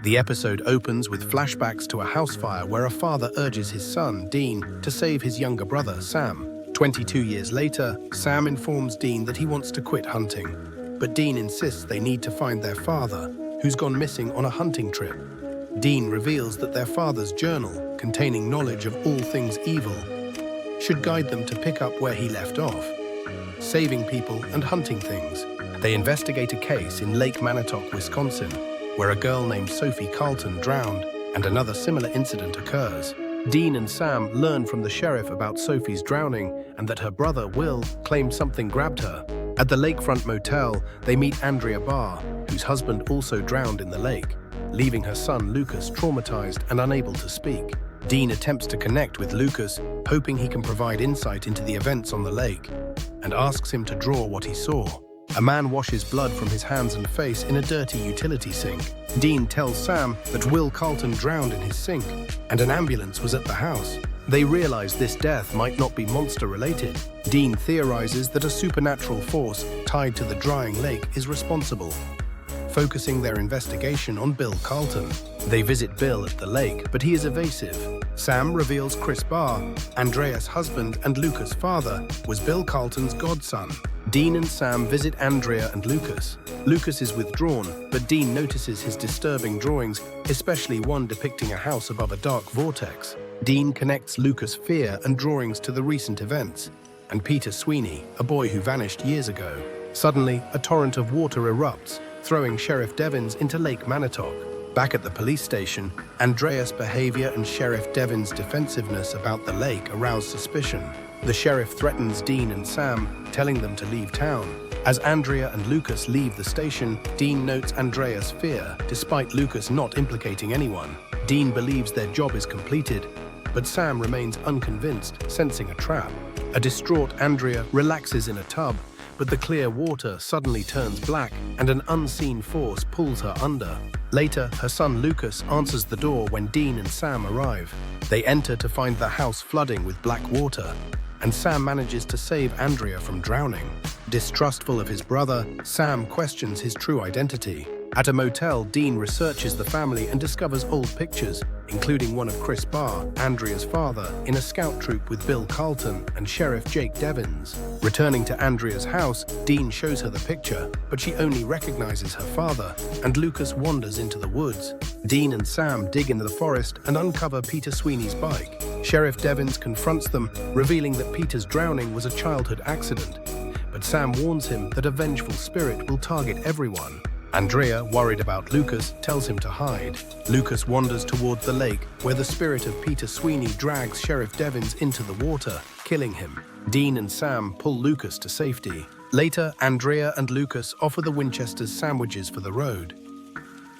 The episode opens with flashbacks to a house fire where a father urges his son, Dean, to save his younger brother, Sam. 22 years later, Sam informs Dean that he wants to quit hunting, but Dean insists they need to find their father, who's gone missing on a hunting trip. Dean reveals that their father's journal, containing knowledge of all things evil, should guide them to pick up where he left off, saving people and hunting things. They investigate a case in Lake Manitowoc, Wisconsin, where a girl named Sophie Carlton drowned and another similar incident occurs. Dean and Sam learn from the sheriff about Sophie's drowning and that her brother, Will, claimed something grabbed her. At the lakefront motel, they meet Andrea Barr, whose husband also drowned in the lake, leaving her son Lucas traumatized and unable to speak. Dean attempts to connect with Lucas, hoping he can provide insight into the events on the lake, and asks him to draw what he saw. A man washes blood from his hands and face in a dirty utility sink. Dean tells Sam that Will Carlton drowned in his sink, and an ambulance was at the house. They realize this death might not be monster-related. Dean theorizes that a supernatural force tied to the drying lake is responsible, focusing their investigation on Bill Carlton. They visit Bill at the lake, but he is evasive. Sam reveals Chris Barr, Andrea's husband and Lucas' father, was Bill Carlton's godson. Dean and Sam visit Andrea and Lucas. Lucas is withdrawn, but Dean notices his disturbing drawings, especially one depicting a house above a dark vortex. Dean connects Lucas' fear and drawings to the recent events, and Peter Sweeney, a boy who vanished years ago. Suddenly, a torrent of water erupts, throwing Sheriff Devins into Lake Manitowoc. Back at the police station, Andrea's behavior and Sheriff Devins' defensiveness about the lake arouse suspicion. The sheriff threatens Dean and Sam, telling them to leave town. As Andrea and Lucas leave the station, Dean notes Andrea's fear, despite Lucas not implicating anyone. Dean believes their job is completed, but Sam remains unconvinced, sensing a trap. A distraught Andrea relaxes in a tub, but the clear water suddenly turns black and an unseen force pulls her under. Later, her son Lucas answers the door when Dean and Sam arrive. They enter to find the house flooding with black water, and Sam manages to save Andrea from drowning. Distrustful of his brother, Sam questions his true identity. At a motel, Dean researches the family and discovers old pictures, including one of Chris Barr, Andrea's father, in a scout troop with Bill Carlton and Sheriff Jake Devins. Returning to Andrea's house, Dean shows her the picture, but she only recognizes her father, and Lucas wanders into the woods. Dean and Sam dig into the forest and uncover Peter Sweeney's bike. Sheriff Devins confronts them, revealing that Peter's drowning was a childhood accident, but Sam warns him that a vengeful spirit will target everyone. Andrea, worried about Lucas, tells him to hide. Lucas wanders toward the lake, where the spirit of Peter Sweeney drags Sheriff Devins into the water, killing him. Dean and Sam pull Lucas to safety. Later, Andrea and Lucas offer the Winchesters sandwiches for the road,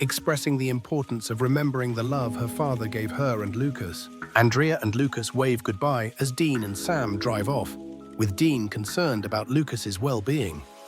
expressing the importance of remembering the love her father gave her and Lucas. Andrea and Lucas wave goodbye as Dean and Sam drive off, with Dean concerned about Lucas's well-being.